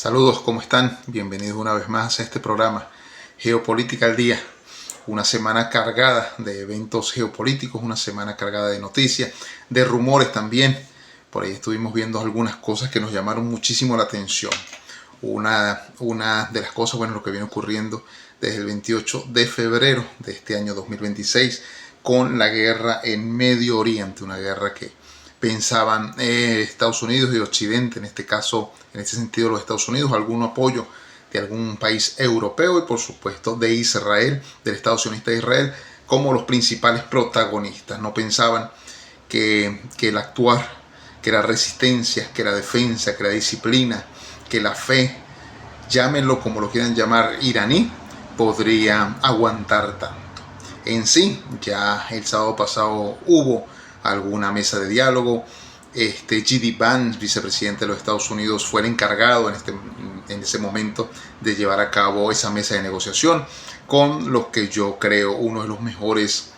Saludos, ¿cómo están? Bienvenidos una vez más a este programa Geopolítica al Día. Una semana cargada de eventos geopolíticos, una semana cargada de noticias, de rumores también. Por ahí estuvimos viendo algunas cosas que nos llamaron muchísimo la atención. Una de las cosas, bueno, lo que viene ocurriendo desde el 28 de febrero de este año 2026 con la guerra en Medio Oriente, una guerra que pensaban Estados Unidos y Occidente, en este caso, en este sentido los Estados Unidos, algún apoyo de algún país europeo y por supuesto de Israel, del Estado sionista de Israel, como los principales protagonistas. No pensaban que el actuar, que la resistencia, que la defensa, que la disciplina, que la fe, llámenlo como lo quieran llamar, iraní, podría aguantar tanto. En sí, ya el sábado pasado hubo alguna mesa de diálogo. J.D. Vance, vicepresidente de los Estados Unidos, fue el encargado en ese momento de llevar a cabo esa mesa de negociación con los que yo creo uno de los mejores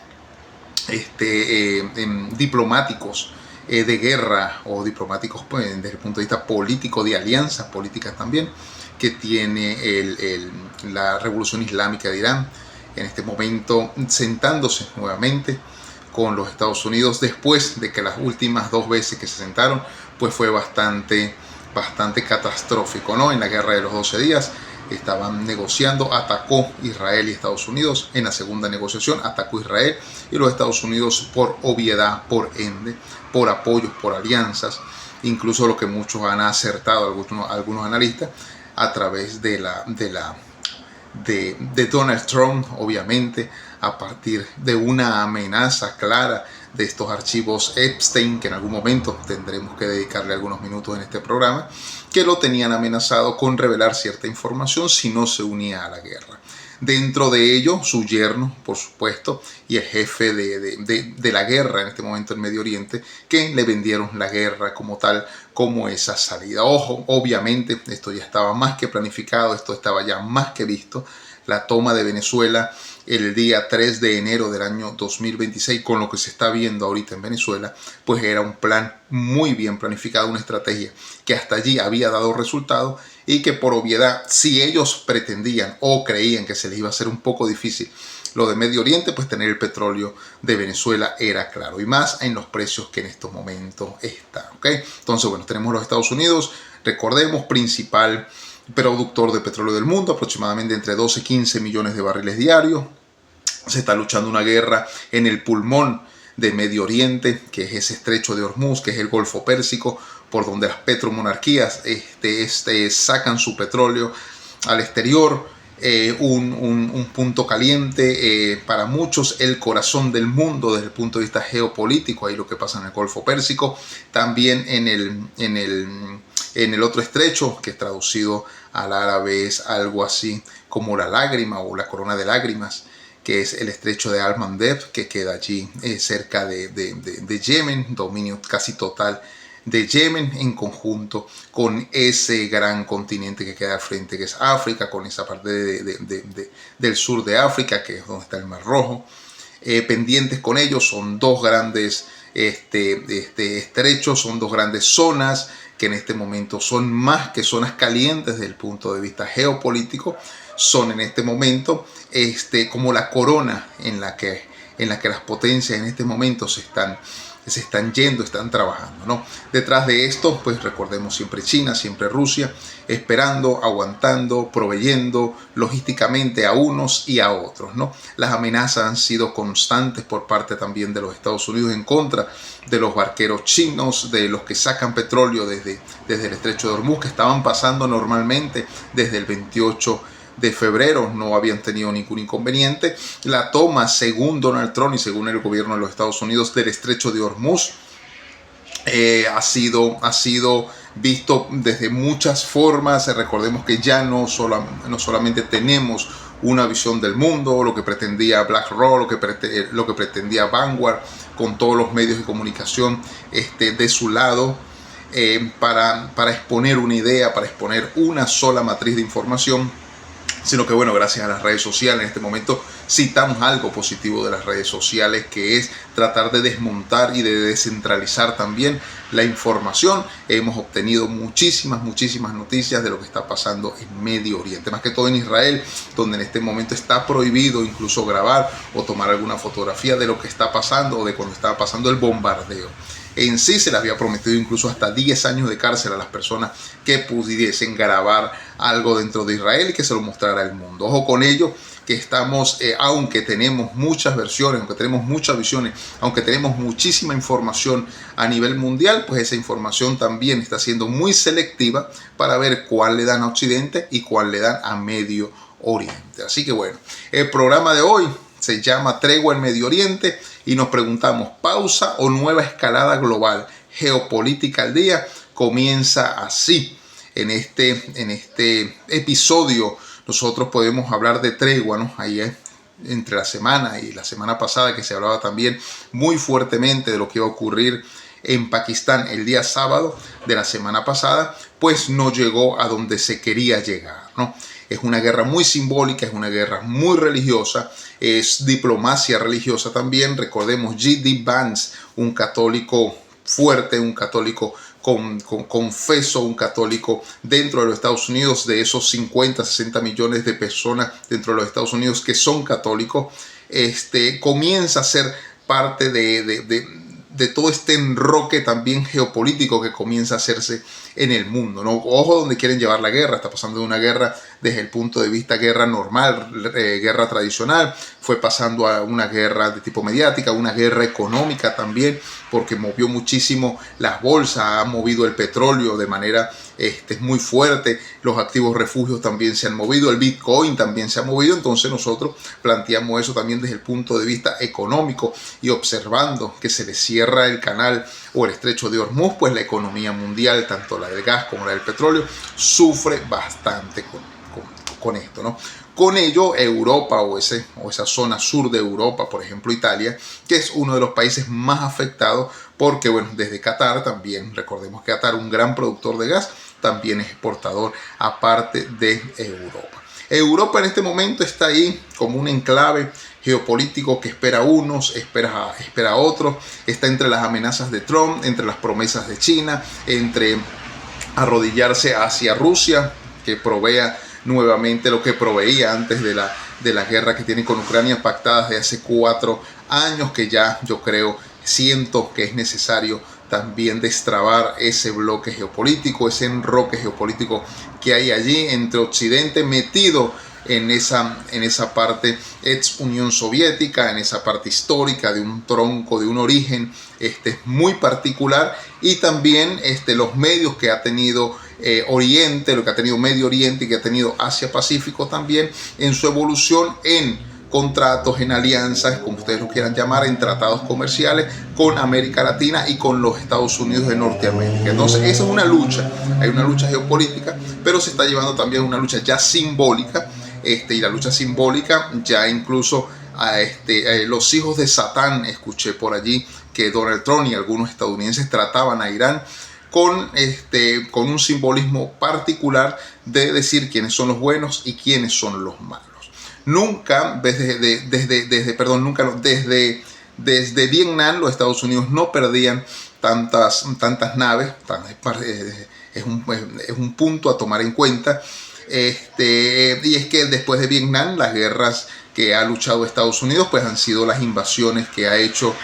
diplomáticos de guerra o diplomáticos pues, desde el punto de vista político, de alianzas políticas también, que tiene la Revolución Islámica de Irán en este momento, sentándose nuevamente con los Estados Unidos después de que las últimas dos veces que se sentaron pues fue bastante catastrófico, ¿no? En la guerra de los 12 días estaban negociando, atacó Israel y Estados Unidos. En la segunda negociación atacó Israel y los Estados Unidos, por obviedad, por ende, por apoyos, por alianzas, incluso lo que muchos han acertado, algunos analistas, a través de Donald Trump, obviamente, a partir de una amenaza clara de estos archivos Epstein, que en algún momento tendremos que dedicarle algunos minutos en este programa, que lo tenían amenazado con revelar cierta información si no se unía a la guerra. Dentro de ello, su yerno, por supuesto, y el jefe de la guerra en este momento en Medio Oriente, que le vendieron la guerra como tal, como esa salida. Ojo, obviamente, esto ya estaba más que planificado, esto estaba ya más que visto. La toma de Venezuela el día 3 de enero del año 2026, con lo que se está viendo ahorita en Venezuela, pues era un plan muy bien planificado, una estrategia que hasta allí había dado resultado y que por obviedad, si ellos pretendían o creían que se les iba a hacer un poco difícil lo de Medio Oriente, pues tener el petróleo de Venezuela era claro, y más en los precios que en estos momentos están, ¿ok? Entonces, bueno, tenemos los Estados Unidos, recordemos, principal productor de petróleo del mundo, aproximadamente entre 12 y 15 millones de barriles diarios. Se está luchando una guerra en el pulmón de Medio Oriente, que es ese estrecho de Hormuz, que es el Golfo Pérsico, por donde las petromonarquías sacan su petróleo al exterior. Un punto caliente, para muchos el corazón del mundo desde el punto de vista geopolítico, ahí lo que pasa en el Golfo Pérsico, también en el otro estrecho, que traducido al árabe es algo así como la lágrima o la corona de lágrimas, que es el estrecho de Al-Mandeb, que queda allí cerca de Yemen, dominio casi total de Yemen, en conjunto con ese gran continente que queda al frente, que es África, con esa parte del sur de África, que es donde está el Mar Rojo. Pendientes con ellos son dos grandes estrechos, son dos grandes zonas que en este momento son más que zonas calientes desde el punto de vista geopolítico, son en este momento como la corona en la que las potencias en este momento se están yendo, están trabajando, ¿no? Detrás de esto, pues recordemos siempre China, siempre Rusia, esperando, aguantando, proveyendo logísticamente a unos y a otros, ¿no? Las amenazas han sido constantes por parte también de los Estados Unidos en contra de los barqueros chinos, de los que sacan petróleo desde el estrecho de Hormuz, que estaban pasando normalmente desde el 28 de febrero, no habían tenido ningún inconveniente. La toma, según Donald Trump y según el gobierno de los Estados Unidos, del estrecho de Hormuz ha sido visto desde muchas formas. Recordemos que ya no solamente tenemos una visión del mundo, lo que pretendía BlackRock, lo que pretendía Vanguard, con todos los medios de comunicación de su lado, para exponer una idea, para exponer una sola matriz de información, sino que bueno, gracias a las redes sociales en este momento citamos algo positivo de las redes sociales, que es tratar de desmontar y de descentralizar también la información. Hemos obtenido muchísimas noticias de lo que está pasando en Medio Oriente, más que todo en Israel, donde en este momento está prohibido incluso grabar o tomar alguna fotografía de lo que está pasando o de cuando estaba pasando el bombardeo. En sí se le había prometido incluso hasta 10 años de cárcel a las personas que pudiesen grabar algo dentro de Israel y que se lo mostrara al mundo. Ojo con ello, que estamos, aunque tenemos muchas versiones, aunque tenemos muchas visiones, aunque tenemos muchísima información a nivel mundial, pues esa información también está siendo muy selectiva para ver cuál le dan a Occidente y cuál le dan a Medio Oriente. Así que bueno, el programa de hoy se llama Tregua en Medio Oriente y nos preguntamos, ¿pausa o nueva escalada global? Geopolítica al día comienza así. En este episodio nosotros podemos hablar de tregua, ¿no? Ahí entre la semana y la semana pasada, que se hablaba también muy fuertemente de lo que iba a ocurrir en Pakistán el día sábado de la semana pasada, pues no llegó a donde se quería llegar, ¿no? Es una guerra muy simbólica, es una guerra muy religiosa, es diplomacia religiosa también. Recordemos J.D. Vance, un católico fuerte, un católico confeso, un católico dentro de los Estados Unidos. De esos 50, 60 millones de personas dentro de los Estados Unidos que son católicos, comienza a ser parte de todo este enroque también geopolítico que comienza a hacerse en el mundo, ¿no? Ojo donde quieren llevar la guerra. Está pasando de una guerra desde el punto de vista guerra normal, guerra tradicional, fue pasando a una guerra de tipo mediática, una guerra económica también, porque movió muchísimo las bolsas, ha movido el petróleo de manera muy fuerte, los activos refugios también se han movido, el Bitcoin también se ha movido. Entonces nosotros planteamos eso también desde el punto de vista económico, y observando que se le cierra el canal o el estrecho de Hormuz, pues la economía mundial, tanto la del gas como la del petróleo, sufre bastante con esto, ¿no? Con ello, Europa o esa zona sur de Europa, por ejemplo Italia, que es uno de los países más afectados, porque bueno, desde Qatar también, recordemos que Qatar, un gran productor de gas, también es exportador aparte de Europa. Europa en este momento está ahí como un enclave geopolítico que espera a unos, espera a otros, está entre las amenazas de Trump, entre las promesas de China, entre arrodillarse hacia Rusia, que provea nuevamente lo que proveía antes de la guerra que tiene con Ucrania, pactadas de hace 4 años, que ya siento que es necesario también destrabar ese bloque geopolítico, ese enroque geopolítico que hay allí entre Occidente metido en esa parte ex Unión Soviética, en esa parte histórica de un tronco, de un origen muy particular, y también los medios que ha tenido Oriente, lo que ha tenido Medio Oriente y que ha tenido Asia Pacífico también en su evolución en contratos, en alianzas, como ustedes lo quieran llamar, en tratados comerciales con América Latina y con los Estados Unidos de Norteamérica. Entonces esa es una lucha, hay una lucha geopolítica, pero se está llevando también una lucha ya simbólica, y la lucha simbólica ya incluso a los hijos de Satán, escuché por allí que Donald Trump y algunos estadounidenses trataban a Irán con un simbolismo particular de decir quiénes son los buenos y quiénes son los malos. Nunca, desde Vietnam, los Estados Unidos no perdían tantas naves. Es un punto a tomar en cuenta. Y es que después de Vietnam, las guerras que ha luchado Estados Unidos pues han sido las invasiones que ha hecho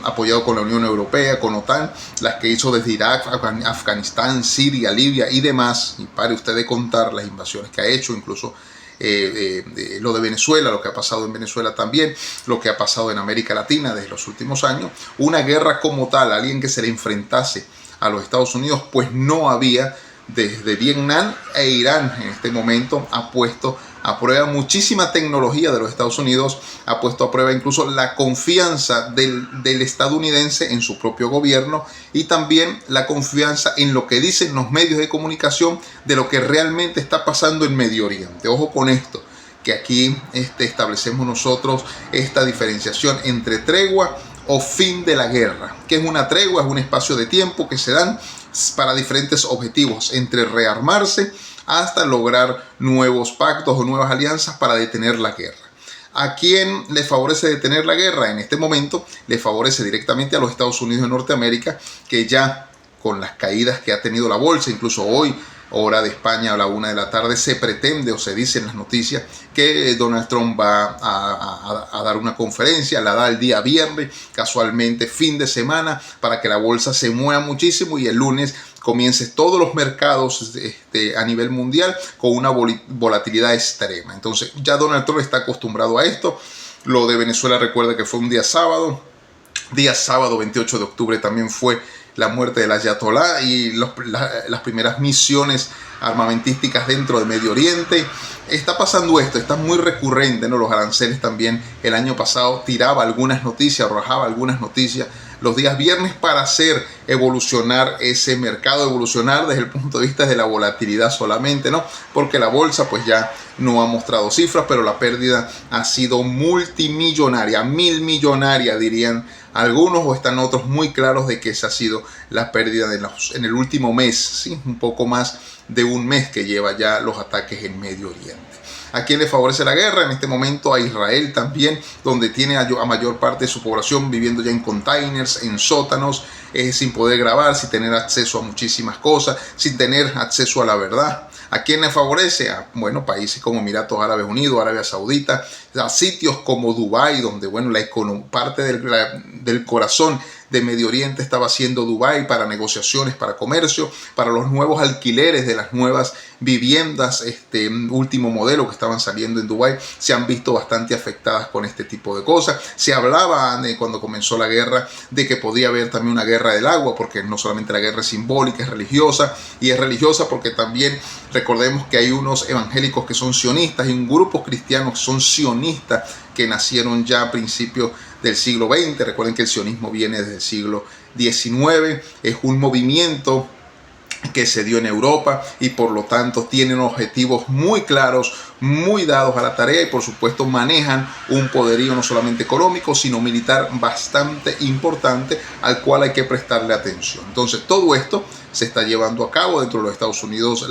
apoyado con la Unión Europea, con OTAN, las que hizo desde Irak, Afganistán, Siria, Libia y demás. Y pare usted de contar las invasiones que ha hecho, incluso lo de Venezuela, lo que ha pasado en Venezuela también, lo que ha pasado en América Latina desde los últimos años. Una guerra como tal, alguien que se le enfrentase a los Estados Unidos, pues no había desde Vietnam, e Irán en este momento ha puesto a prueba muchísima tecnología de los Estados Unidos, ha puesto a prueba incluso la confianza del estadounidense en su propio gobierno, y también la confianza en lo que dicen los medios de comunicación de lo que realmente está pasando en Medio Oriente. Ojo con esto, que aquí establecemos nosotros esta diferenciación entre tregua o fin de la guerra. ¿Qué es una tregua? Es un espacio de tiempo que se dan para diferentes objetivos, entre rearmarse hasta lograr nuevos pactos o nuevas alianzas para detener la guerra. ¿A quién le favorece detener la guerra? En este momento le favorece directamente a los Estados Unidos de Norteamérica, que ya con las caídas que ha tenido la bolsa, incluso hoy, hora de España a la 1 de la tarde, se pretende o se dice en las noticias que Donald Trump va a dar una conferencia, la da el día viernes, casualmente fin de semana, para que la bolsa se mueva muchísimo y el lunes comience todos los mercados a nivel mundial con una volatilidad extrema. Entonces ya Donald Trump está acostumbrado a esto. Lo de Venezuela, recuerda que fue un día sábado 28 de octubre también fue la muerte del Ayatolá y las primeras misiones armamentísticas dentro de Medio Oriente. Está pasando esto, está muy recurrente, ¿no? Los aranceles también el año pasado tiraba algunas noticias, arrojaba algunas noticias los días viernes para hacer evolucionar ese mercado, evolucionar desde el punto de vista de la volatilidad solamente, ¿no? Porque la bolsa pues ya no ha mostrado cifras, pero la pérdida ha sido multimillonaria, millonaria dirían algunos, o están otros muy claros de que esa ha sido la pérdida en el último mes, ¿sí? Un poco más de un mes que lleva ya los ataques en Medio Oriente. ¿A quién le favorece la guerra? En este momento a Israel también, donde tiene a mayor parte de su población viviendo ya en containers, en sótanos, sin poder grabar, sin tener acceso a muchísimas cosas, sin tener acceso a la verdad. ¿A quién le favorece? Bueno, países como Emiratos Árabes Unidos, Arabia Saudita, a sitios como Dubái, donde bueno, parte del corazón de Medio Oriente estaba haciendo Dubái para negociaciones, para comercio, para los nuevos alquileres de las nuevas viviendas, último modelo que estaban saliendo en Dubái, se han visto bastante afectadas con este tipo de cosas. Se hablaba cuando comenzó la guerra de que podía haber también una guerra del agua, porque no solamente la guerra es simbólica, es religiosa, y es religiosa porque también recordemos que hay unos evangélicos que son sionistas y un grupo cristiano que son sionistas que nacieron ya a principios del siglo XX. Recuerden que el sionismo viene desde el siglo XIX, es un movimiento que se dio en Europa y por lo tanto tienen objetivos muy claros, muy dados a la tarea y por supuesto manejan un poderío no solamente económico sino militar bastante importante al cual hay que prestarle atención. Entonces todo esto se está llevando a cabo dentro de los Estados Unidos.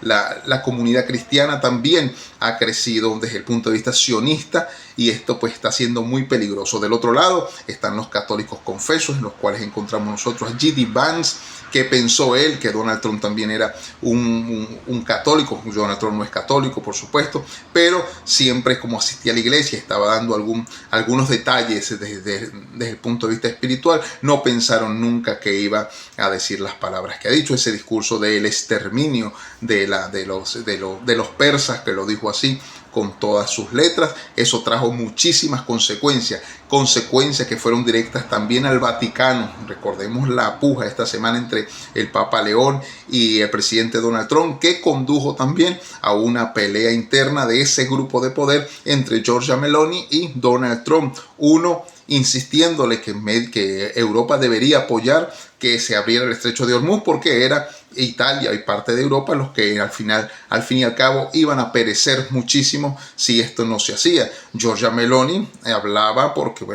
La comunidad cristiana también ha crecido desde el punto de vista sionista y esto pues está siendo muy peligroso. Del otro lado están los católicos confesos, en los cuales encontramos nosotros a J.D. Vance, que pensó él que Donald Trump también era un católico. Donald Trump no es católico, por supuesto, pero siempre como asistía a la iglesia, estaba dando algunos detalles desde el punto de vista espiritual. No pensaron nunca que iba a decir las palabras que ha dicho, ese discurso del exterminio de los persas, que lo dijo así con todas sus letras. Eso trajo muchísimas consecuencias que fueron directas también al Vaticano. Recordemos la puja esta semana entre el Papa León y el presidente Donald Trump, que condujo también a una pelea interna de ese grupo de poder entre Giorgia Meloni y Donald Trump. Uno insistiéndole que Europa debería apoyar que se abriera el estrecho de Hormuz, porque era Italia y parte de Europa los que al fin y al cabo iban a perecer muchísimo si esto no se hacía. Giorgia Meloni hablaba porque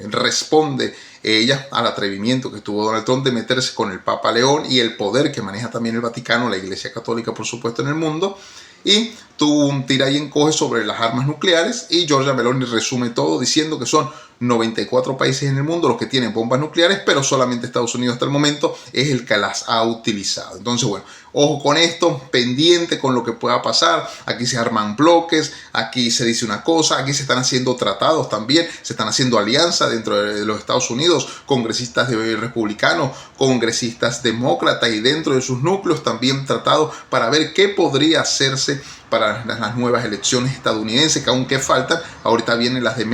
responde ella al atrevimiento que tuvo Donald Trump de meterse con el Papa León y el poder que maneja también el Vaticano, la Iglesia Católica por supuesto en el mundo, y tuvo un tira y encoge sobre las armas nucleares. Y Giorgia Meloni resume todo diciendo que son 94 países en el mundo los que tienen bombas nucleares, pero solamente Estados Unidos hasta el momento es el que las ha utilizado. Entonces, bueno, ojo con esto, pendiente con lo que pueda pasar. Aquí se arman bloques, aquí se dice una cosa, aquí se están haciendo tratados también, se están haciendo alianzas dentro de los Estados Unidos, congresistas republicanos, congresistas demócratas, y dentro de sus núcleos también tratados para ver qué podría hacerse para las nuevas elecciones estadounidenses, que aunque faltan, ahorita vienen las de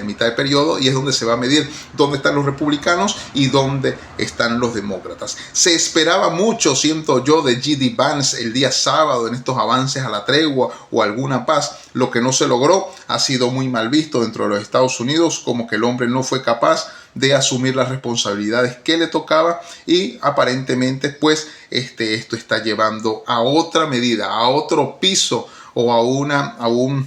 mitad de periodo, y es donde se va a medir dónde están los republicanos y dónde están los demócratas. Se esperaba mucho, siento yo, de J.D. Vance el día sábado en estos avances a la tregua o alguna paz. Lo que no se logró ha sido muy mal visto dentro de los Estados Unidos, como que el hombre no fue capaz de asumir las responsabilidades que le tocaba, y aparentemente pues esto está llevando a otra medida, a otro piso o a un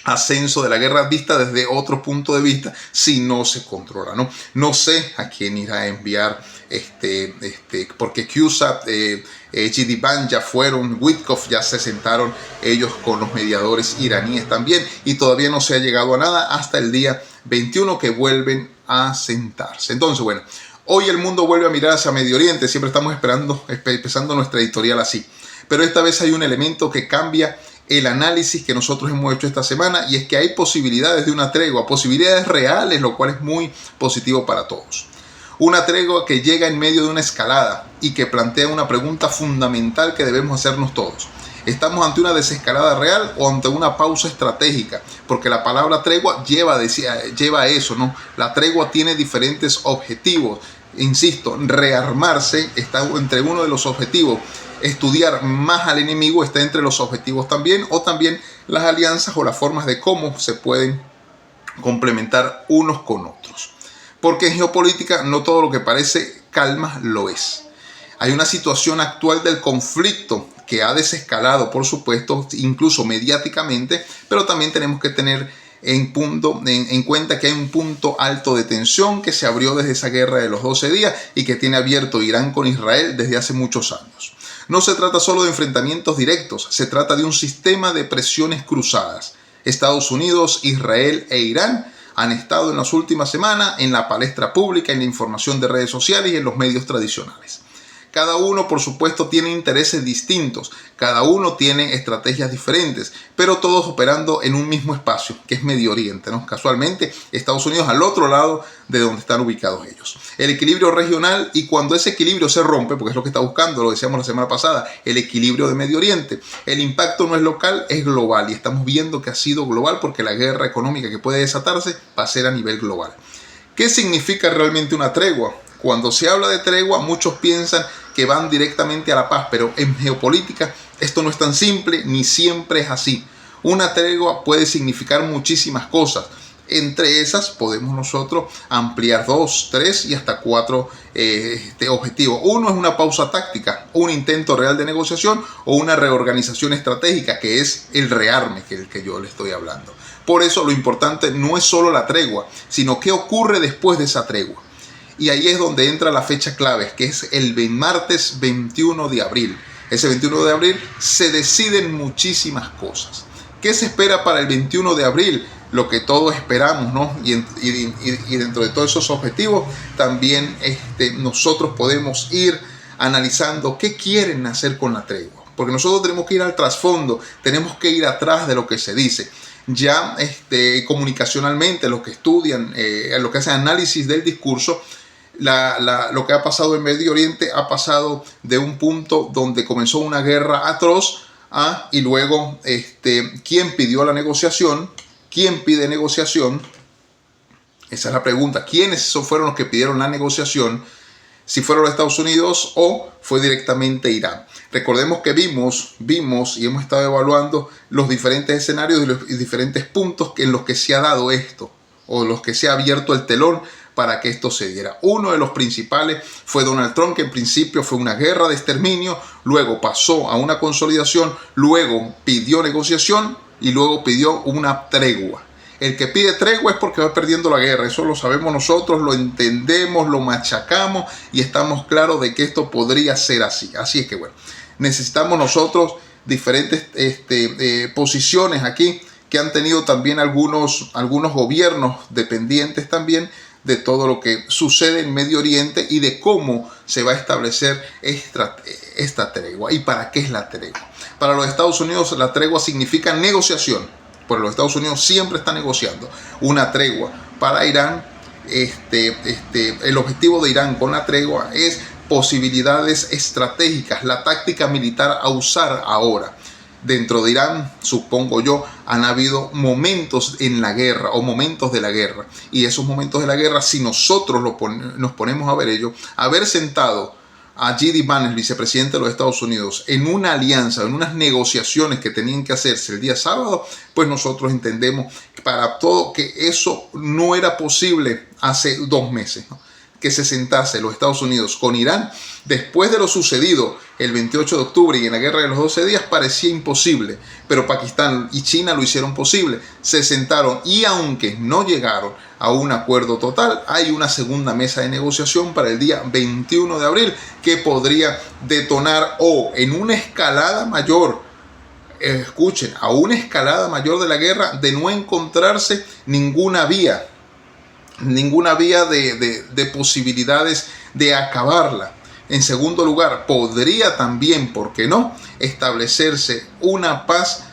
ascenso de la guerra vista desde otro punto de vista si no se controla, ¿no? No sé a quién irá a enviar porque QSAP, GD Ban ya fueron, Witkoff ya se sentaron ellos con los mediadores iraníes también, y todavía no se ha llegado a nada hasta el día 21 que vuelven a sentarse. Entonces, bueno, hoy el mundo vuelve a mirar hacia Medio Oriente. Siempre estamos empezando nuestra editorial así, pero esta vez hay un elemento que cambia el análisis que nosotros hemos hecho esta semana, y es que hay posibilidades de una tregua, posibilidades reales, lo cual es muy positivo para todos. Una tregua que llega en medio de una escalada y que plantea una pregunta fundamental que debemos hacernos todos. ¿Estamos ante una desescalada real o ante una pausa estratégica? Porque la palabra tregua lleva a eso, ¿no? La tregua tiene diferentes objetivos. Insisto, rearmarse está entre uno de los objetivos. Estudiar más al enemigo está entre los objetivos también, o también las alianzas o las formas de cómo se pueden complementar unos con otros. Porque en geopolítica no todo lo que parece calma lo es. Hay una situación actual del conflicto que ha desescalado, por supuesto, incluso mediáticamente, pero también tenemos que tener en cuenta que hay un punto alto de tensión que se abrió desde esa guerra de los 12 días y que tiene abierto Irán con Israel desde hace muchos años. No se trata solo de enfrentamientos directos, se trata de un sistema de presiones cruzadas. Estados Unidos, Israel e Irán han estado en las últimas semanas en la palestra pública, en la información de redes sociales y en los medios tradicionales. Cada uno, por supuesto, tiene intereses distintos, cada uno tiene estrategias diferentes, pero todos operando en un mismo espacio, que es Medio Oriente, ¿no? Casualmente, Estados Unidos al otro lado de donde están ubicados ellos. El equilibrio regional, y cuando ese equilibrio se rompe, porque es lo que está buscando, lo decíamos la semana pasada, el equilibrio de Medio Oriente, el impacto no es local, es global, y estamos viendo que ha sido global porque la guerra económica que puede desatarse va a ser a nivel global. ¿Qué significa realmente una tregua? Cuando se habla de tregua, muchos piensan que van directamente a la paz, pero en geopolítica esto no es tan simple ni siempre es así. Una tregua puede significar muchísimas cosas. Entre esas podemos nosotros ampliar 2, 3 y hasta 4 objetivos. Uno es una pausa táctica, un intento real de negociación o una reorganización estratégica, que es el rearme que yo le estoy hablando. Por eso lo importante no es solo la tregua, sino qué ocurre después de esa tregua. Y ahí es donde entra la fecha clave, que es el martes 21 de abril. Ese 21 de abril se deciden muchísimas cosas. ¿Qué se espera para el 21 de abril? Lo que todos esperamos, ¿no? Y dentro de todos esos objetivos, también nosotros podemos ir analizando qué quieren hacer con la tregua. Porque nosotros tenemos que ir al trasfondo, tenemos que ir atrás de lo que se dice. Ya comunicacionalmente, los que estudian, los que hacen análisis del discurso, lo que ha pasado en Medio Oriente ha pasado de un punto donde comenzó una guerra atroz y luego ¿quién pidió la negociación? ¿Quién pide negociación? Esa es la pregunta. ¿Quiénes fueron los que pidieron la negociación? Si fueron los Estados Unidos o fue directamente Irán. Recordemos que vimos y hemos estado evaluando los diferentes escenarios y los diferentes puntos en los que se ha dado esto, o los que se ha abierto el telón para que esto se diera. Uno de los principales fue Donald Trump, que en principio fue una guerra de exterminio, luego pasó a una consolidación, luego pidió negociación y luego pidió una tregua. El que pide tregua es porque va perdiendo la guerra. Eso lo sabemos nosotros, lo entendemos, lo machacamos y estamos claros de que esto podría ser así. Así es que bueno, necesitamos nosotros diferentes posiciones aquí que han tenido también algunos gobiernos dependientes también de todo lo que sucede en Medio Oriente y de cómo se va a establecer esta tregua y para qué es la tregua. Para los Estados Unidos la tregua significa negociación. Pues los Estados Unidos siempre están negociando una tregua. Para Irán, el objetivo de Irán con la tregua es posibilidades estratégicas, la táctica militar a usar ahora. Dentro de Irán, supongo yo, han habido momentos en la guerra o momentos de la guerra. Y esos momentos de la guerra, si nosotros nos ponemos a ver ello, haber sentado a GD Ban, el vicepresidente de los Estados Unidos, en una alianza, en unas negociaciones que tenían que hacerse el día sábado, pues nosotros entendemos para todo que eso no era posible hace 2 meses, ¿no? que se sentase los Estados Unidos con Irán, después de lo sucedido el 28 de octubre y en la guerra de los 12 días, parecía imposible. Pero Pakistán y China lo hicieron posible. Se sentaron y aunque no llegaron a un acuerdo total, hay una segunda mesa de negociación para el día 21 de abril que podría detonar en una escalada mayor. Escuchen, a una escalada mayor de la guerra, de no encontrarse ninguna vía de posibilidades de acabarla. En segundo lugar, podría también, ¿por qué no?, establecerse una paz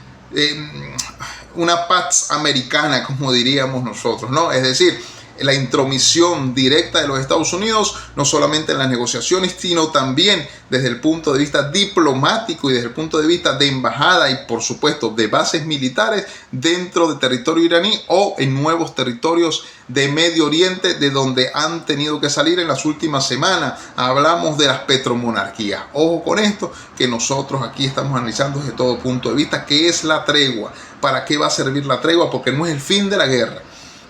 americana, como diríamos nosotros, ¿no? Es decir, la intromisión directa de los Estados Unidos, no solamente en las negociaciones, sino también desde el punto de vista diplomático y desde el punto de vista de embajada y, por supuesto, de bases militares dentro del territorio iraní o en nuevos territorios de Medio Oriente, de donde han tenido que salir en las últimas semanas. Hablamos de las petromonarquías. Ojo con esto, que nosotros aquí estamos analizando desde todo punto de vista qué es la tregua, para qué va a servir la tregua, porque no es el fin de la guerra.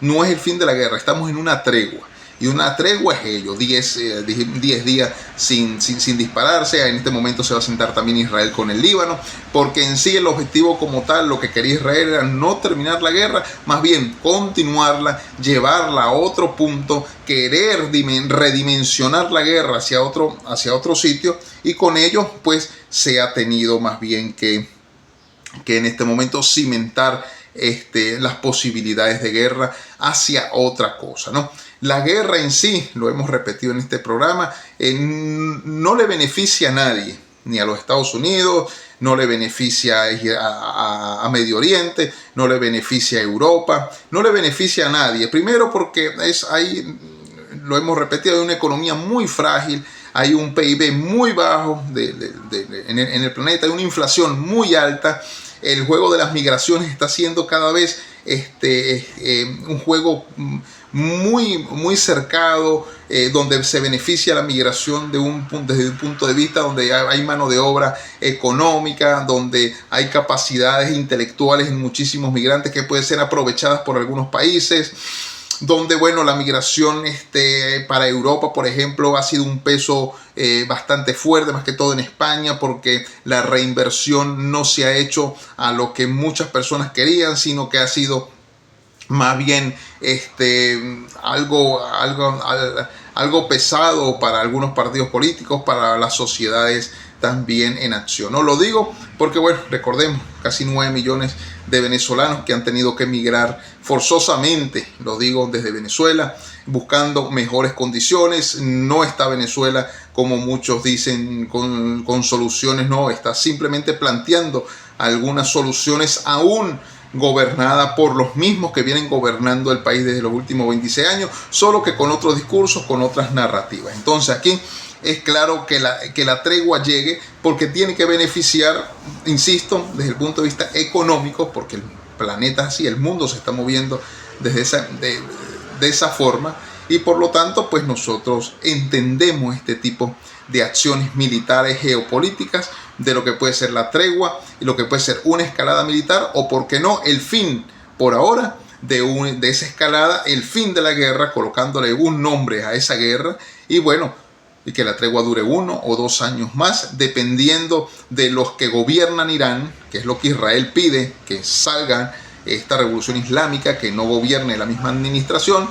No es el fin de la guerra, estamos en una tregua. Y una tregua es ello, 10 días sin dispararse. En este momento se va a sentar también Israel con el Líbano, porque en sí el objetivo como tal, lo que quería Israel era no terminar la guerra, más bien continuarla, llevarla a otro punto, querer redimensionar la guerra hacia otro sitio, y con ello pues se ha tenido más bien que en este momento cimentar las posibilidades de guerra hacia otra cosa, ¿no? La guerra en sí, lo hemos repetido en este programa, no le beneficia a nadie, ni a los Estados Unidos, no le beneficia a Medio Oriente, no le beneficia a Europa, no le beneficia a nadie. Primero porque lo hemos repetido, hay una economía muy frágil, hay un PIB muy bajo en el planeta, hay una inflación muy alta. El juego de las migraciones está siendo cada vez un juego muy cercado, donde se beneficia la migración desde un punto de vista donde hay mano de obra económica, donde hay capacidades intelectuales en muchísimos migrantes que pueden ser aprovechadas por algunos países, donde, bueno, la migración para Europa, por ejemplo, ha sido un peso bastante fuerte, más que todo en España, porque la reinversión no se ha hecho a lo que muchas personas querían, sino que ha sido más bien algo pesado para algunos partidos políticos, para las sociedades también en acción. No lo digo porque, bueno, recordemos, casi 9 millones de venezolanos que han tenido que emigrar forzosamente, lo digo desde Venezuela, buscando mejores condiciones. No está Venezuela, como muchos dicen, con soluciones, no, está simplemente planteando algunas soluciones aún gobernada por los mismos que vienen gobernando el país desde los últimos 26 años, solo que con otros discursos, con otras narrativas. Entonces aquí es claro que la tregua llegue porque tiene que beneficiar, insisto, desde el punto de vista económico, porque el planeta así, el mundo se está moviendo de esa forma, y por lo tanto pues nosotros entendemos este tipo de acciones militares geopolíticas, de lo que puede ser la tregua y lo que puede ser una escalada militar, o por qué no el fin por ahora de esa escalada, el fin de la guerra, colocándole un nombre a esa guerra, y bueno, y que la tregua dure 1 o 2 años más, dependiendo de los que gobiernan Irán, que es lo que Israel pide, que salga esta revolución islámica, que no gobierne la misma administración.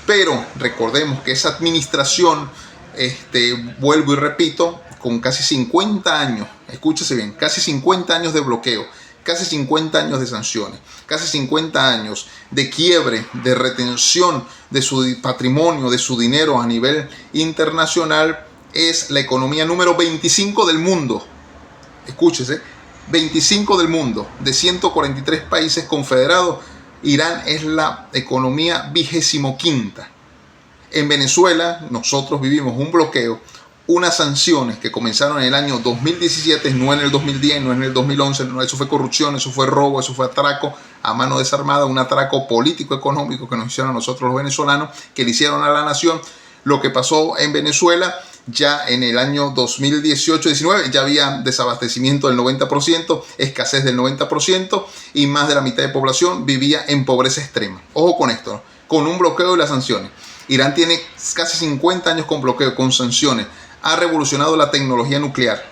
Pero recordemos que esa administración, vuelvo y repito, con casi 50 años, escúchese bien, casi 50 años de bloqueo, casi 50 años de sanciones, casi 50 años de quiebre, de retención de su patrimonio, de su dinero a nivel internacional, es la economía número 25 del mundo. Escúchese, 25 del mundo, de 143 países confederados, Irán es la economía 25ª. En Venezuela nosotros vivimos un bloqueo, unas sanciones que comenzaron en el año 2017, no en el 2010, no en el 2011, no, eso fue corrupción, eso fue robo, eso fue atraco a mano desarmada, un atraco político-económico que nos hicieron a nosotros los venezolanos, que le hicieron a la nación. Lo que pasó en Venezuela, ya en el año 2018-19, ya había desabastecimiento del 90%, escasez del 90%, y más de la mitad de población vivía en pobreza extrema. Ojo con esto, ¿no? Con un bloqueo de las sanciones. Irán tiene casi 50 años con bloqueo, con sanciones. Ha revolucionado la tecnología nuclear,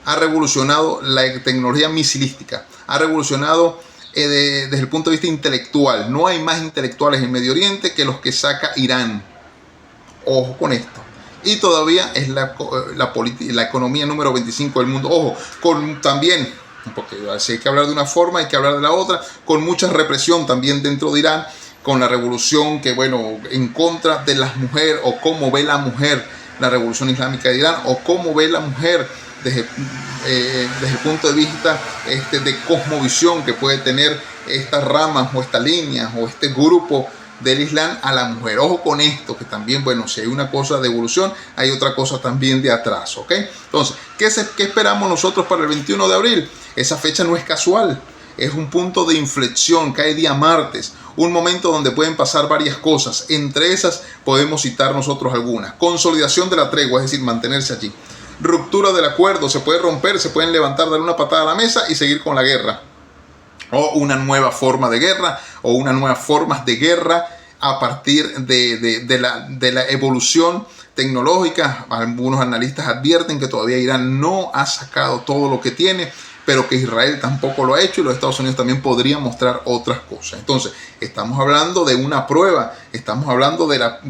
ha revolucionado la tecnología misilística, ha revolucionado desde el punto de vista intelectual. No hay más intelectuales en Medio Oriente que los que saca Irán. Ojo con esto. Y todavía es la economía número 25 del mundo. Ojo, también, porque si hay que hablar de una forma, hay que hablar de la otra, con mucha represión también dentro de Irán, con la revolución que, bueno, en contra de las mujeres, o cómo ve la mujer la revolución islámica de Irán, o cómo ve la mujer desde el punto de vista de cosmovisión que puede tener estas ramas o estas líneas o este grupo del Islam a la mujer. Ojo con esto, que también, bueno, si hay una cosa de evolución, hay otra cosa también de atraso, ¿ok? Entonces, ¿qué esperamos nosotros para el 21 de abril? Esa fecha no es casual, es un punto de inflexión, cae día martes, un momento donde pueden pasar varias cosas. Entre esas podemos citar nosotros algunas. Consolidación de la tregua, es decir, mantenerse allí. Ruptura del acuerdo, se puede romper, se pueden levantar, dar una patada a la mesa y seguir con la guerra. O una nueva forma de guerra, o unas nuevas formas de guerra a partir de la evolución tecnológica. Algunos analistas advierten que todavía Irán no ha sacado todo lo que tiene, pero que Israel tampoco lo ha hecho, y los Estados Unidos también podrían mostrar otras cosas. Entonces, estamos hablando de una prueba, estamos hablando de la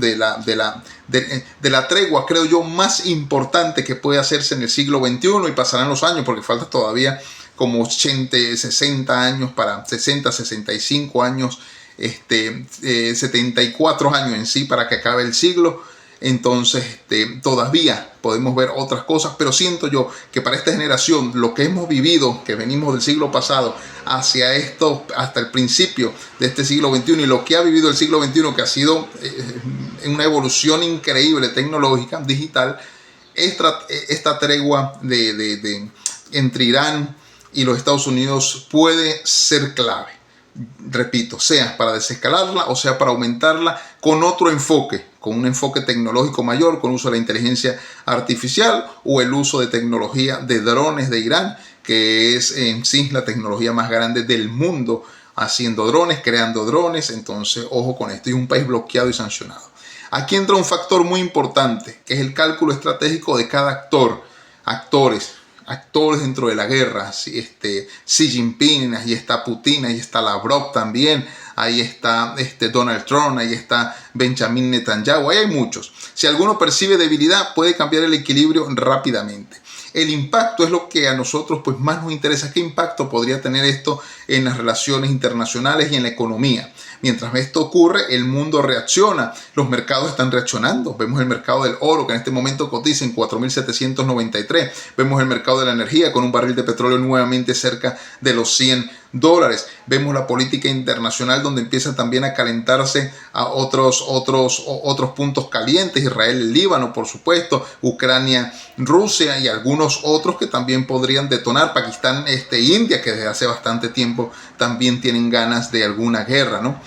tregua, creo yo, más importante que puede hacerse en el siglo XXI, y pasarán los años porque falta todavía como 60 años, para 60, 65 años, 74 años en sí para que acabe el siglo. Entonces todavía podemos ver otras cosas, pero siento yo que para esta generación, lo que hemos vivido, que venimos del siglo pasado hacia esto, hasta el principio de este siglo XXI, y lo que ha vivido el siglo XXI, que ha sido una evolución increíble tecnológica, digital, esta tregua entre Irán y los Estados Unidos puede ser clave. Repito, sea para desescalarla o sea para aumentarla con otro enfoque, con un enfoque tecnológico mayor, con uso de la inteligencia artificial o el uso de tecnología de drones de Irán, que es en sí la tecnología más grande del mundo, haciendo drones, creando drones. Entonces, ojo con esto, y un país bloqueado y sancionado. Aquí entra un factor muy importante, que es el cálculo estratégico de cada actores dentro de la guerra. Xi Jinping, ahí está Putin, ahí está Lavrov también, ahí está Donald Trump, ahí está Benjamin Netanyahu, ahí hay muchos. Si alguno percibe debilidad, puede cambiar el equilibrio rápidamente. El impacto es lo que a nosotros pues más nos interesa. ¿Qué impacto podría tener esto en las relaciones internacionales y en la economía? Mientras esto ocurre, el mundo reacciona, los mercados están reaccionando. Vemos el mercado del oro, que en este momento cotiza en 4.793. Vemos el mercado de la energía con un barril de petróleo nuevamente cerca de los $100. Vemos la política internacional, donde empieza también a calentarse a otros puntos calientes: Israel, el Líbano, por supuesto, Ucrania, Rusia y algunos otros que también podrían detonar. Pakistán, India, que desde hace bastante tiempo también tienen ganas de alguna guerra, ¿no?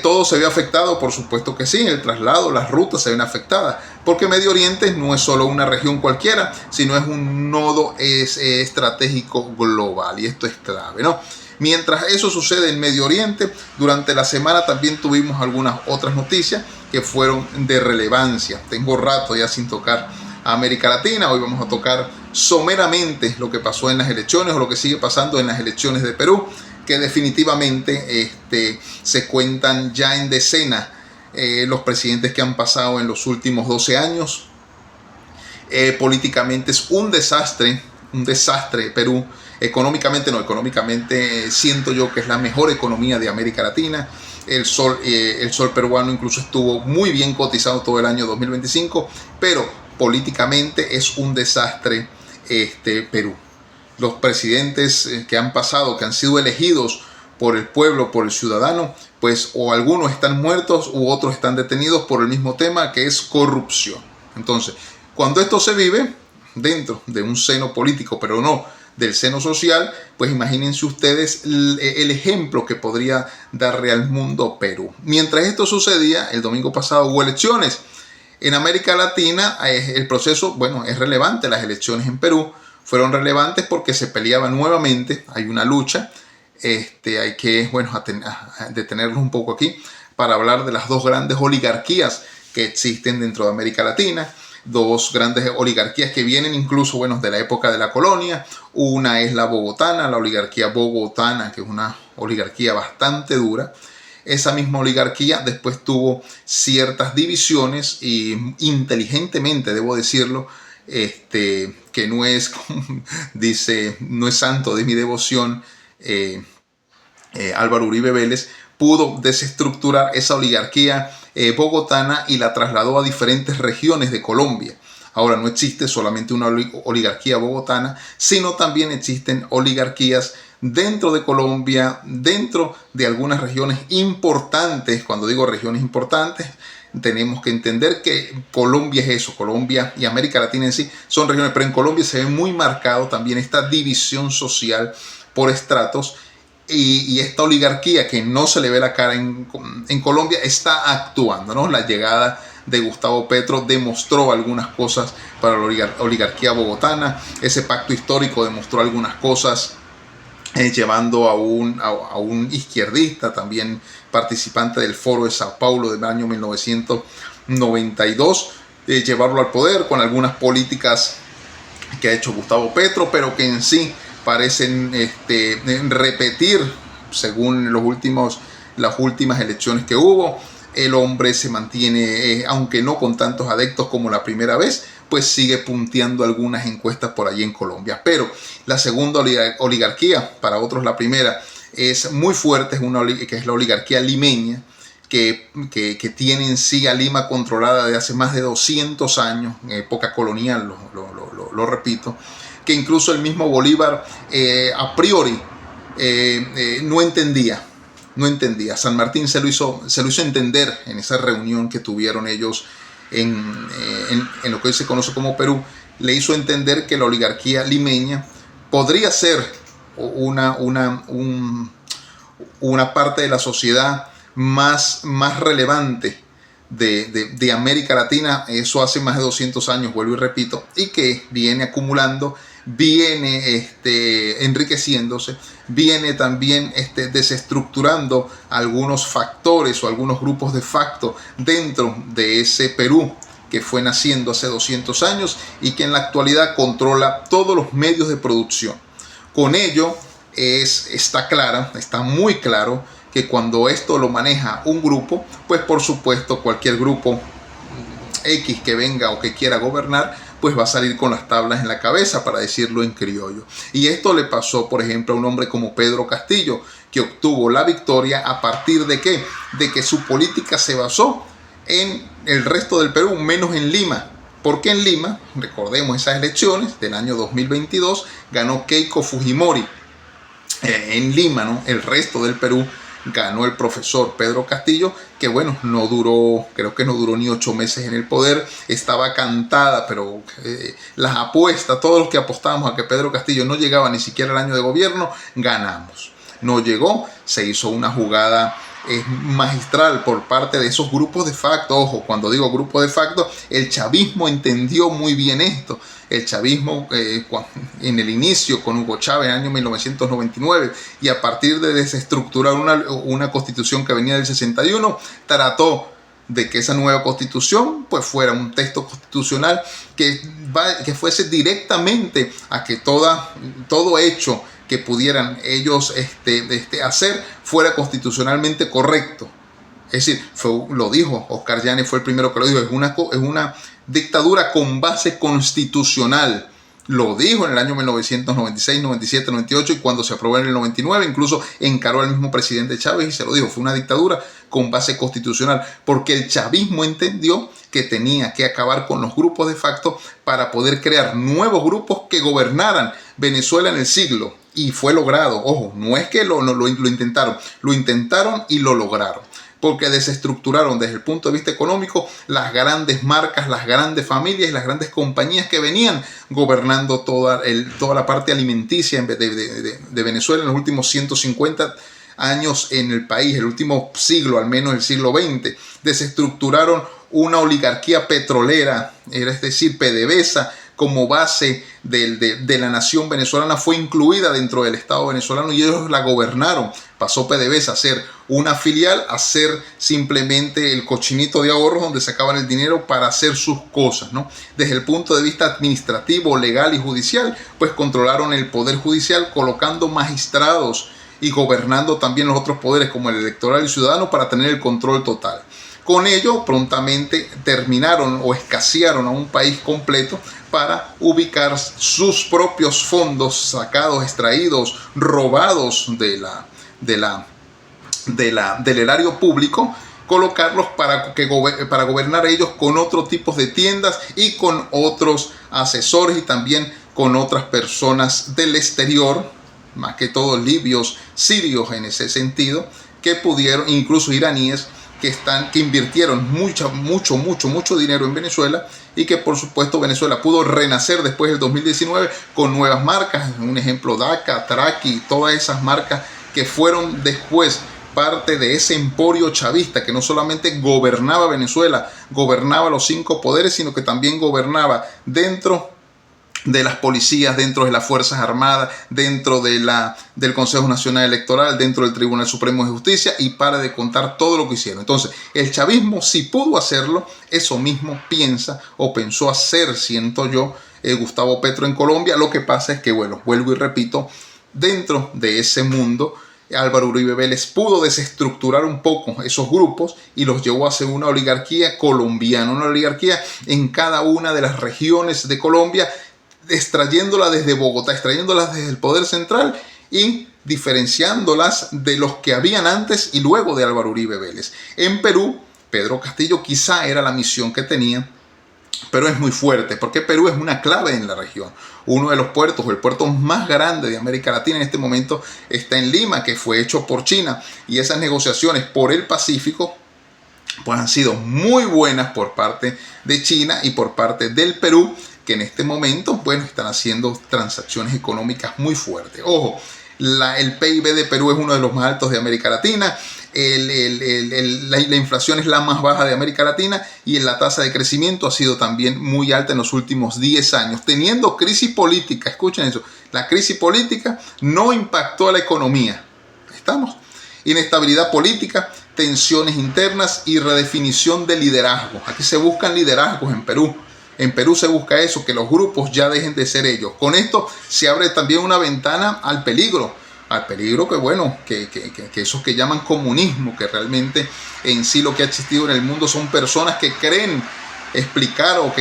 Todo se ve afectado, por supuesto que sí. El traslado, las rutas se ven afectadas, porque Medio Oriente no es solo una región cualquiera, sino es un nodo estratégico global, y esto es clave, ¿no? Mientras eso sucede en Medio Oriente, durante la semana también tuvimos algunas otras noticias que fueron de relevancia. Tengo rato ya sin tocar a América Latina. Hoy vamos a tocar someramente lo que pasó en las elecciones, o lo que sigue pasando en las elecciones de Perú, que definitivamente se cuentan ya en decenas los presidentes que han pasado en los últimos 12 años. Políticamente es un desastre Perú. Económicamente siento yo que es la mejor economía de América Latina. El sol peruano incluso estuvo muy bien cotizado todo el año 2025, pero políticamente es un desastre Perú. Los presidentes que han pasado, que han sido elegidos por el pueblo, por el ciudadano, pues o algunos están muertos u otros están detenidos por el mismo tema, que es corrupción. Entonces, cuando esto se vive dentro de un seno político, pero no del seno social, pues imagínense ustedes el ejemplo que podría darle al mundo Perú. Mientras esto sucedía, el domingo pasado hubo elecciones. En América Latina el proceso, bueno, es relevante. Las elecciones en Perú fueron relevantes porque se peleaba nuevamente, hay una lucha. Hay que, bueno, detenernos un poco aquí para hablar de las dos grandes oligarquías que existen dentro de América Latina. Dos grandes oligarquías que vienen incluso, bueno, de la época de la colonia. Una es la bogotana, la oligarquía bogotana, que es una oligarquía bastante dura. Esa misma oligarquía después tuvo ciertas divisiones y inteligentemente, debo decirlo, que no es, dice, no es santo de mi devoción, Álvaro Uribe Vélez, pudo desestructurar esa oligarquía bogotana y la trasladó a diferentes regiones de Colombia. Ahora no existe solamente una oligarquía bogotana, sino también existen oligarquías dentro de Colombia, dentro de algunas regiones importantes. Cuando digo regiones importantes, tenemos que entender que Colombia es eso, Colombia y América Latina en sí son regiones, pero en Colombia se ve muy marcado también esta división social por estratos. Y esta oligarquía que no se le ve la cara en Colombia está actuando, ¿no? La llegada de Gustavo Petro demostró algunas cosas para la oligarquía bogotana. Ese pacto histórico demostró algunas cosas, llevando a un izquierdista, también participante del Foro de Sao Paulo del año 1992, llevarlo al poder con algunas políticas que ha hecho Gustavo Petro, pero que en sí parecen repetir según las últimas elecciones que hubo. El hombre se mantiene, aunque no con tantos adeptos como la primera vez, pues sigue punteando algunas encuestas por allí en Colombia. Pero la segunda oligarquía, para otros la primera, es muy fuerte, que es la oligarquía limeña, que tiene en sí a Lima controlada desde hace más de 200 años, en época colonial, lo repito, que incluso el mismo Bolívar a priori no entendía. San Martín se lo hizo entender en esa reunión que tuvieron ellos en lo que hoy se conoce como Perú. Le hizo entender que la oligarquía limeña podría ser una parte de la sociedad más relevante de América Latina. Eso hace más de 200 años, vuelvo y repito, y que viene acumulando, viene enriqueciéndose, viene también desestructurando algunos factores o algunos grupos de facto dentro de ese Perú que fue naciendo hace 200 años y que en la actualidad controla todos los medios de producción. Con ello está muy claro que cuando esto lo maneja un grupo, pues por supuesto cualquier grupo X que venga o que quiera gobernar, pues va a salir con las tablas en la cabeza, para decirlo en criollo. Y esto le pasó, por ejemplo, a un hombre como Pedro Castillo, que obtuvo la victoria a partir de ¿qué? De que su política se basó en el resto del Perú, menos en Lima. Porque en Lima, recordemos esas elecciones del año 2022, ganó Keiko Fujimori. En Lima, ¿no? El resto del Perú ganó el profesor Pedro Castillo, que bueno, creo que no duró ni 8 meses en el poder. Estaba cantada, pero las apuestas, todos los que apostábamos a que Pedro Castillo no llegaba ni siquiera al año de gobierno, ganamos. No llegó, se hizo una jugada magistral por parte de esos grupos de facto. Ojo, cuando digo grupo de facto, el chavismo entendió muy bien esto. El chavismo en el inicio con Hugo Chávez en el año 1999 y a partir de desestructurar una constitución que venía del 61, trató de que esa nueva constitución pues fuera un texto constitucional que fuese directamente a que todo hecho que pudieran ellos hacer fuera constitucionalmente correcto. Es decir, lo dijo Oscar Yáñez, fue el primero que lo dijo, es una dictadura con base constitucional. Lo dijo en el año 1996, 97, 98 y cuando se aprobó en el 99, incluso encaró al mismo presidente Chávez y se lo dijo, fue una dictadura con base constitucional, porque el chavismo entendió que tenía que acabar con los grupos de facto para poder crear nuevos grupos que gobernaran Venezuela en el siglo. Y fue logrado, ojo, no es que lo intentaron y lo lograron. Porque desestructuraron desde el punto de vista económico las grandes marcas, las grandes familias y las grandes compañías que venían gobernando toda la parte alimenticia de Venezuela en los últimos 150 años en el país, el último siglo, al menos el siglo XX. Desestructuraron una oligarquía petrolera, es decir, PDVSA, como base de la nación venezolana, fue incluida dentro del Estado venezolano y ellos la gobernaron. Pasó PDVSA a ser una filial, a ser simplemente el cochinito de ahorros donde sacaban el dinero para hacer sus cosas, ¿no? Desde el punto de vista administrativo, legal y judicial, pues controlaron el poder judicial colocando magistrados y gobernando también los otros poderes como el electoral y ciudadano para tener el control total. Con ello, prontamente terminaron o escasearon a un país completo para ubicar sus propios fondos sacados, extraídos, robados del erario público, colocarlos para gobernar ellos con otros tipos de tiendas y con otros asesores y también con otras personas del exterior, más que todo libios, sirios en ese sentido, que pudieron, incluso iraníes, que invirtieron mucho dinero en Venezuela y que por supuesto Venezuela pudo renacer después del 2019 con nuevas marcas, un ejemplo DACA, Traki, todas esas marcas que fueron después parte de ese emporio chavista que no solamente gobernaba Venezuela, gobernaba los 5 poderes, sino que también gobernaba dentro de las policías, dentro de las Fuerzas Armadas, dentro del Consejo Nacional Electoral, dentro del Tribunal Supremo de Justicia, y para de contar todo lo que hicieron. Entonces, el chavismo, si pudo hacerlo, eso mismo piensa o pensó hacer, siento yo, Gustavo Petro en Colombia. Lo que pasa es que, bueno, vuelvo y repito, dentro de ese mundo, Álvaro Uribe Vélez pudo desestructurar un poco esos grupos y los llevó a ser una oligarquía colombiana, una oligarquía en cada una de las regiones de Colombia, extrayéndola desde Bogotá, extrayéndolas desde el poder central y diferenciándolas de los que habían antes y luego de Álvaro Uribe Vélez. En Perú, Pedro Castillo quizá era la misión que tenía, pero es muy fuerte porque Perú es una clave en la región. Uno de los puertos, o el puerto más grande de América Latina en este momento, está en Lima, que fue hecho por China, y esas negociaciones por el Pacífico pues han sido muy buenas por parte de China y por parte del Perú, que en este momento, bueno, están haciendo transacciones económicas muy fuertes. Ojo, el PIB de Perú es uno de los más altos de América Latina, la inflación es la más baja de América Latina y la tasa de crecimiento ha sido también muy alta en los últimos 10 años, teniendo crisis política. Escuchen eso, la crisis política no impactó a la economía. ¿Estamos? Inestabilidad política, tensiones internas y redefinición de liderazgo. Aquí se buscan liderazgos en Perú. En Perú se busca eso, que los grupos ya dejen de ser ellos. Con esto se abre también una ventana al peligro que bueno, que esos que llaman comunismo, que realmente en sí lo que ha existido en el mundo son personas que creen explicar o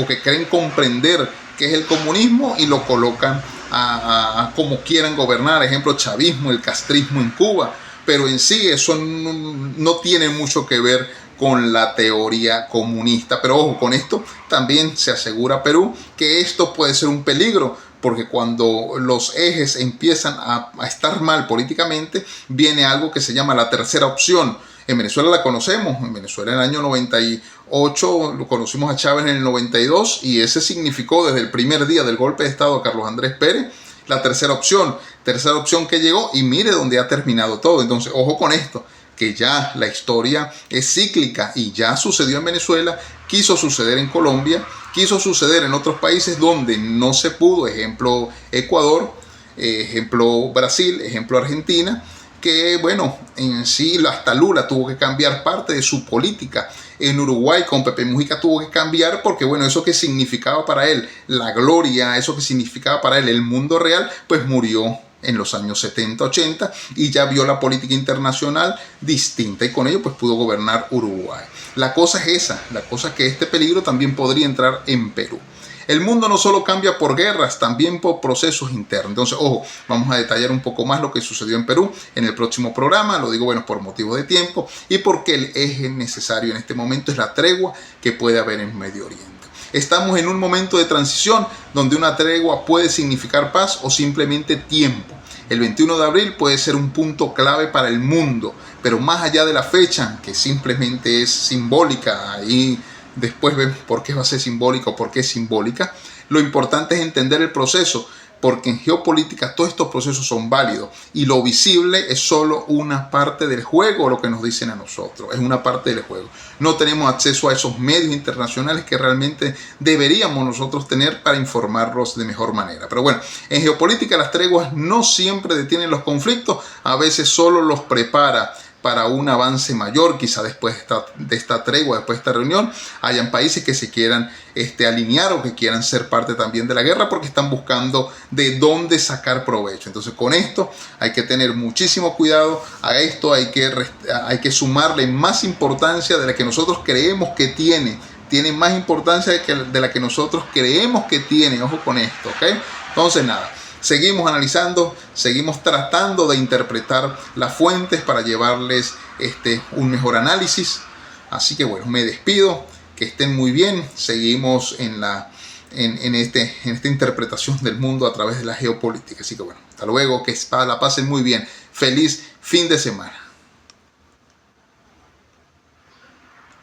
que creen comprender qué es el comunismo y lo colocan a como quieran gobernar. Ejemplo, chavismo, el castrismo en Cuba. Pero en sí eso no tiene mucho que ver con la teoría comunista. Pero ojo, con esto también se asegura Perú que esto puede ser un peligro, porque cuando los ejes empiezan a estar mal políticamente, viene algo que se llama la tercera opción. En Venezuela la conocemos, en Venezuela en el año 98 lo conocimos a Chávez en el 92 y ese significó desde el primer día del golpe de Estado a Carlos Andrés Pérez la tercera opción que llegó y mire dónde ha terminado todo. Entonces, ojo con esto, que ya la historia es cíclica y ya sucedió en Venezuela, quiso suceder en Colombia, quiso suceder en otros países donde no se pudo, ejemplo Ecuador, ejemplo Brasil, ejemplo Argentina, que bueno, en sí hasta Lula tuvo que cambiar parte de su política. En Uruguay con Pepe Mujica tuvo que cambiar porque bueno, eso que significaba para él la gloria, eso que significaba para él el mundo real, pues murió en los años 70, 80 y ya vio la política internacional distinta y con ello pues pudo gobernar Uruguay. La cosa es esa, la cosa es que este peligro también podría entrar en Perú. El mundo no solo cambia por guerras, también por procesos internos. Entonces, ojo, vamos a detallar un poco más lo que sucedió en Perú en el próximo programa. Lo digo, bueno, por motivos de tiempo y porque el eje necesario en este momento es la tregua que puede haber en Medio Oriente. Estamos en un momento de transición donde una tregua puede significar paz o simplemente tiempo. El 21 de abril puede ser un punto clave para el mundo, pero más allá de la fecha, que simplemente es simbólica, ahí después ven por qué va a ser simbólica o por qué es simbólica, lo importante es entender el proceso, porque en geopolítica todos estos procesos son válidos y lo visible es solo una parte del juego, lo que nos dicen a nosotros, es una parte del juego. No tenemos acceso a esos medios internacionales que realmente deberíamos nosotros tener para informarlos de mejor manera. Pero bueno, en geopolítica las treguas no siempre detienen los conflictos, a veces solo los prepara para un avance mayor. Quizá después de esta tregua, después de esta reunión, hayan países que se quieran alinear o que quieran ser parte también de la guerra porque están buscando de dónde sacar provecho. Entonces con esto hay que tener muchísimo cuidado. A esto hay que sumarle más importancia de la que nosotros creemos que tiene más importancia de la que nosotros creemos que tiene. Ojo con esto, ¿ok? Entonces nada, seguimos analizando, seguimos tratando de interpretar las fuentes para llevarles un mejor análisis. Así que bueno, me despido, que estén muy bien. Seguimos en esta interpretación del mundo a través de la geopolítica. Así que bueno, hasta luego, que la pasen muy bien. Feliz fin de semana.